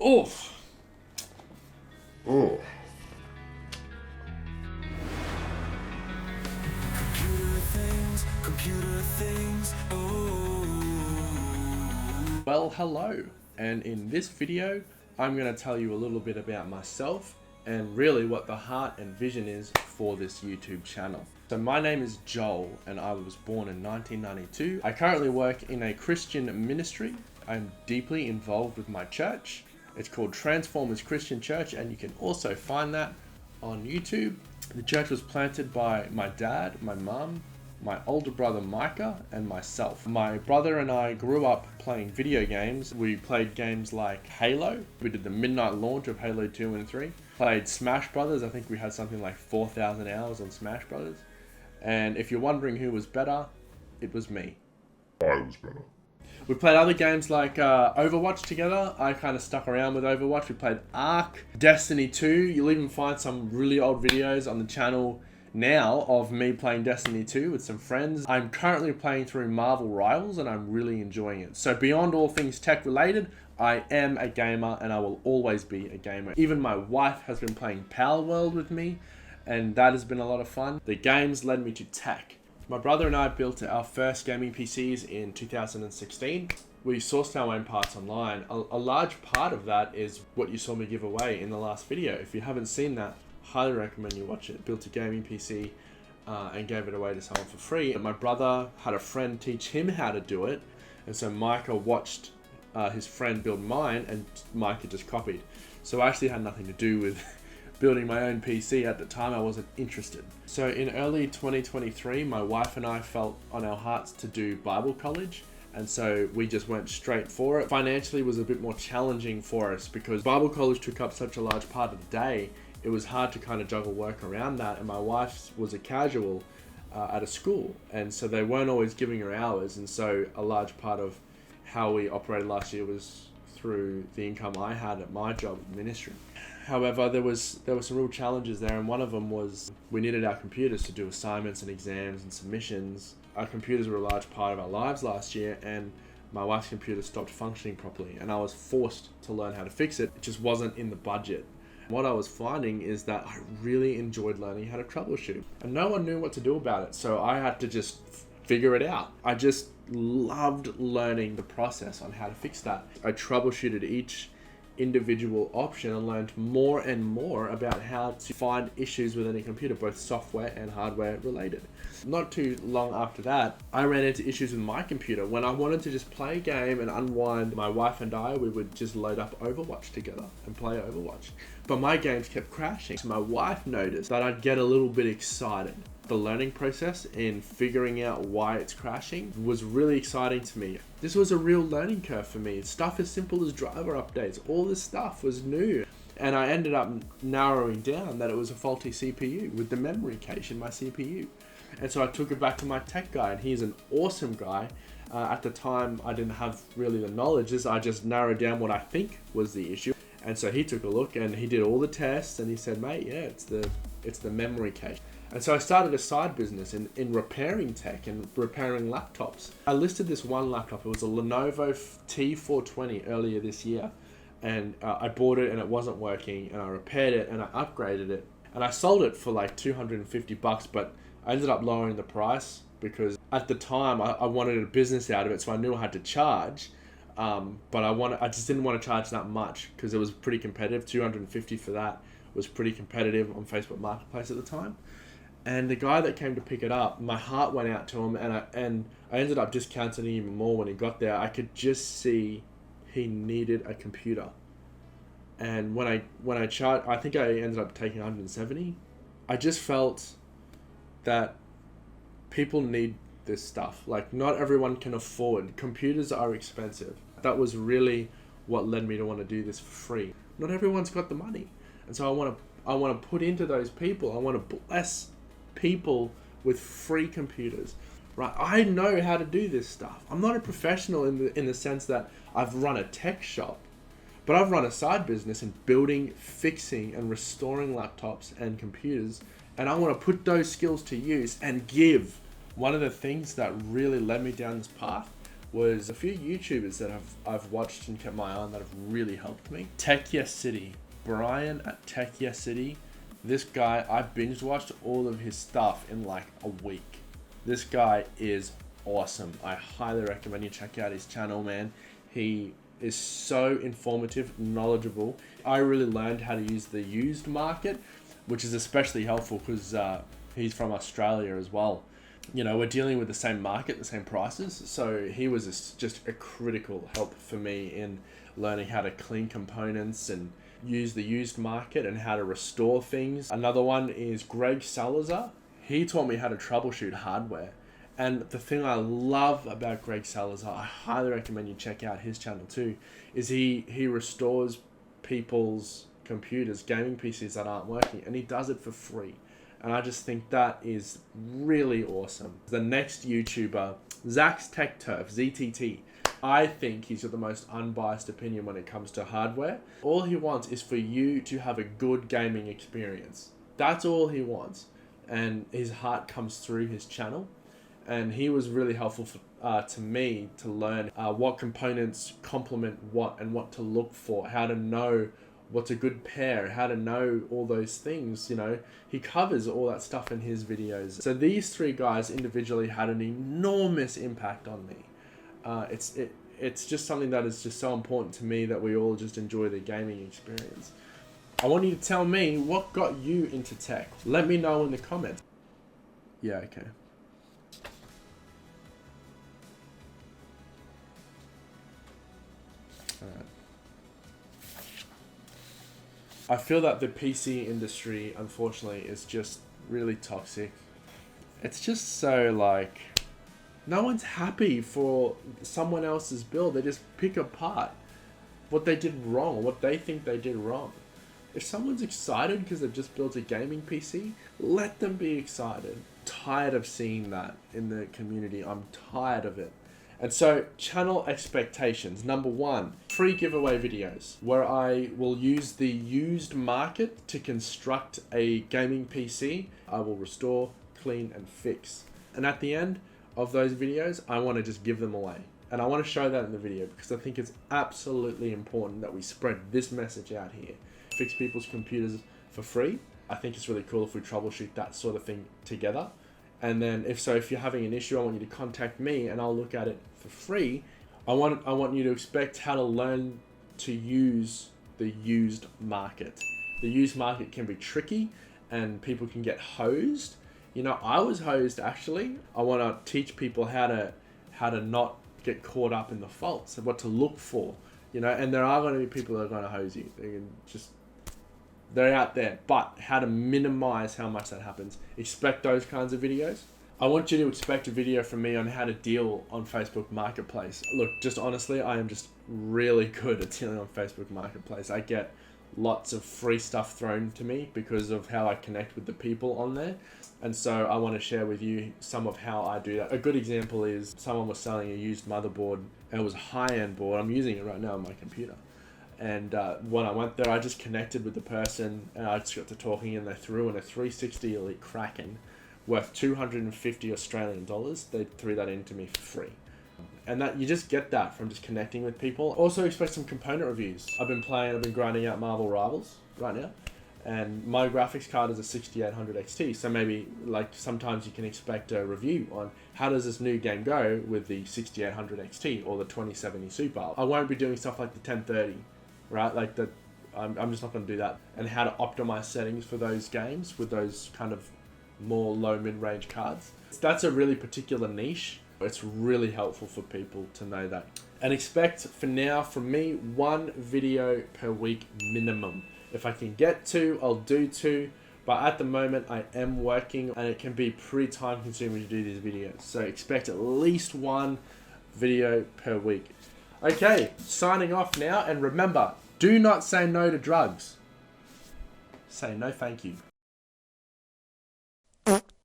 Oof. Oh. Computer things, oh. Well, hello, and in this video I'm going to tell you a little bit about myself and really what the heart and vision is for this YouTube channel. So my name is Joel and I was born in 1992. I currently work in a Christian ministry. I'm deeply involved with my church. It's called Transformers Christian Church, and you can also find that on YouTube. The church was planted by my dad, my mum, my older brother Micah, and myself. My brother and I grew up playing video games. We played games like Halo. We did the midnight launch of Halo 2 and 3. Played Smash Brothers. I think we had something like 4,000 hours on Smash Brothers. And if you're wondering who was better, it was me. I was better. We played other games like Overwatch together. I kind of stuck around with Overwatch. We played Ark, Destiny 2. You'll even find some really old videos on the channel now of me playing Destiny 2 with some friends. I'm currently playing through Marvel Rivals and I'm really enjoying it. So beyond all things tech related, I am a gamer and I will always be a gamer. Even my wife has been playing Power World with me and that has been a lot of fun. The games led me to tech. My brother and I built our first gaming PCs in 2016. We sourced our own parts online. A large part of that is what you saw me give away in the last video. If you haven't seen that, highly recommend you watch it. Built a gaming PC and gave it away to someone for free. And my brother had a friend teach him how to do it. And so Micah watched his friend build mine and Micah just copied. So I actually had nothing to do with building my own PC. At the time, I wasn't interested. So in early 2023, my wife and I felt on our hearts to do Bible college. And so we just went straight for it. Financially, it was a bit more challenging for us because Bible college took up such a large part of the day. It was hard to kind of juggle work around that. And my wife was a casual at a school. And so they weren't always giving her hours. And so a large part of how we operated last year was through the income I had at my job in ministry. However, there were some real challenges there, and one of them was we needed our computers to do assignments and exams and submissions. Our computers were a large part of our lives last year, and my wife's computer stopped functioning properly, and I was forced to learn how to fix it. It just wasn't in the budget. What I was finding is that I really enjoyed learning how to troubleshoot, and no one knew what to do about it, so I had to just figure it out. I just loved learning the process on how to fix that. I troubleshooted each individual option and learned more and more about how to find issues with any computer, both software and hardware related. Not too long after that, I ran into issues with my computer. When I wanted to just play a game and unwind, my wife and I, we would just load up Overwatch together and play Overwatch. But my games kept crashing. So my wife noticed that I'd get a little bit excited. The learning process in figuring out why it's crashing was really exciting to me. This was a real learning curve for me. Stuff as simple as driver updates, all this stuff was new. And I ended up narrowing down that it was a faulty CPU with the memory cache in my CPU. And so I took it back to my tech guy, and he's an awesome guy. At the time, I didn't have really the knowledge. I just narrowed down what I think was the issue. And so he took a look and he did all the tests and he said, mate, yeah, it's the memory cache. And so I started a side business in repairing tech and repairing laptops. I listed this one laptop. It was a Lenovo T420 earlier this year. And I bought it and it wasn't working, and I repaired it and I upgraded it. And I sold it for like $250, but I ended up lowering the price because at the time I wanted a business out of it, so I knew I had to charge. But I just didn't want to charge that much because it was pretty competitive. $250 for that was pretty competitive on Facebook Marketplace at the time. And the guy that came to pick it up, my heart went out to him, and I ended up discounting him even more when he got there. I could just see he needed a computer. And when I charged, I think I ended up taking $170. I just felt that people need this stuff. Like, not everyone can afford. Computers are expensive. That was really what led me to want to do this for free. Not everyone's got the money. And so I want to put into those people. I want to bless people with free computers. Right? I know how to do this stuff. I'm not a professional in the sense that I've run a tech shop, but I've run a side business in building, fixing, and restoring laptops and computers, and I want to put those skills to use and give. One of the things that really led me down this path was a few YouTubers that I've watched and kept my eye on that have really helped me. Tech Yes City. Brian at Tech Yes City. This guy, I binge watched all of his stuff in like a week. This guy is awesome. I highly recommend you check out his channel, man. He is so informative, knowledgeable. I really learned how to use the used market, which is especially helpful because he's from Australia as well. You know, we're dealing with the same market, the same prices. So he was just a critical help for me in learning how to clean components and use the used market and how to restore things. Another one is Greg Salazar. He taught me how to troubleshoot hardware. And the thing I love about Greg Salazar, I highly recommend you check out his channel too, is he restores people's computers, gaming PCs that aren't working, and he does it for free. And I just think that is really awesome. The next YouTuber, Zach's Tech Turf, ZTT. I think he's got the most unbiased opinion when it comes to hardware. All he wants is for you to have a good gaming experience. That's all he wants. And his heart comes through his channel. And he was really helpful to me to learn what components complement what and what to look for, how to know what's a good pair, how to know all those things. You know, he covers all that stuff in his videos. So these three guys individually had an enormous impact on me. It's just something that is just so important to me that we all just enjoy the gaming experience. I want you to tell me what got you into tech. Let me know in the comments. Yeah, okay. Alright. I feel that the PC industry, unfortunately, is just really toxic. It's just so like, no one's happy for someone else's build. They just pick apart what they did wrong, or what they think they did wrong. If someone's excited because they've just built a gaming PC, let them be excited. Tired of seeing that in the community. I'm tired of it. And so, channel expectations. Number 1, free giveaway videos where I will use the used market to construct a gaming PC. I will restore, clean, and fix. And at the end of those videos, I want to just give them away. And I want to show that in the video because I think it's absolutely important that we spread this message out here. Fix people's computers for free. I think it's really cool if we troubleshoot that sort of thing together. And then if you're having an issue, I want you to contact me and I'll look at it for free. I want you to expect how to learn to use the used market. The used market can be tricky and people can get hosed. You know, I was hosed actually. I want to teach people how to not get caught up in the faults and what to look for. You know, and there are going to be people that are going to hose you. They're out there, but how to minimize how much that happens. Expect those kinds of videos. I want you to expect a video from me on how to deal on Facebook Marketplace. Look, just honestly, I am just really good at dealing on Facebook Marketplace. I get lots of free stuff thrown to me because of how I connect with the people on there. And so I want to share with you some of how I do that. A good example is someone was selling a used motherboard and it was a high-end board. I'm using it right now on my computer. And when I went there, I just connected with the person and I just got to talking and they threw in a 360 Elite Kraken worth 250 Australian dollars. They threw that into me for free. And that you just get that from just connecting with people. Also expect some component reviews. I've been grinding out Marvel Rivals right now. And my graphics card is a 6800 XT. So maybe like sometimes you can expect a review on how does this new game go with the 6800 XT or the 2070 Super. I won't be doing stuff like the 1030. Right, like that, I'm just not going to do that. And how to optimize settings for those games with those kind of more low mid-range cards. That's a really particular niche. It's really helpful for people to know that. And expect for now from me 1 video per week minimum. If I can get 2, I'll do 2. But at the moment I am working and it can be pretty time consuming to do these videos. So expect at least 1 video per week. Okay, signing off now, and remember, do not say no to drugs. Say no thank you.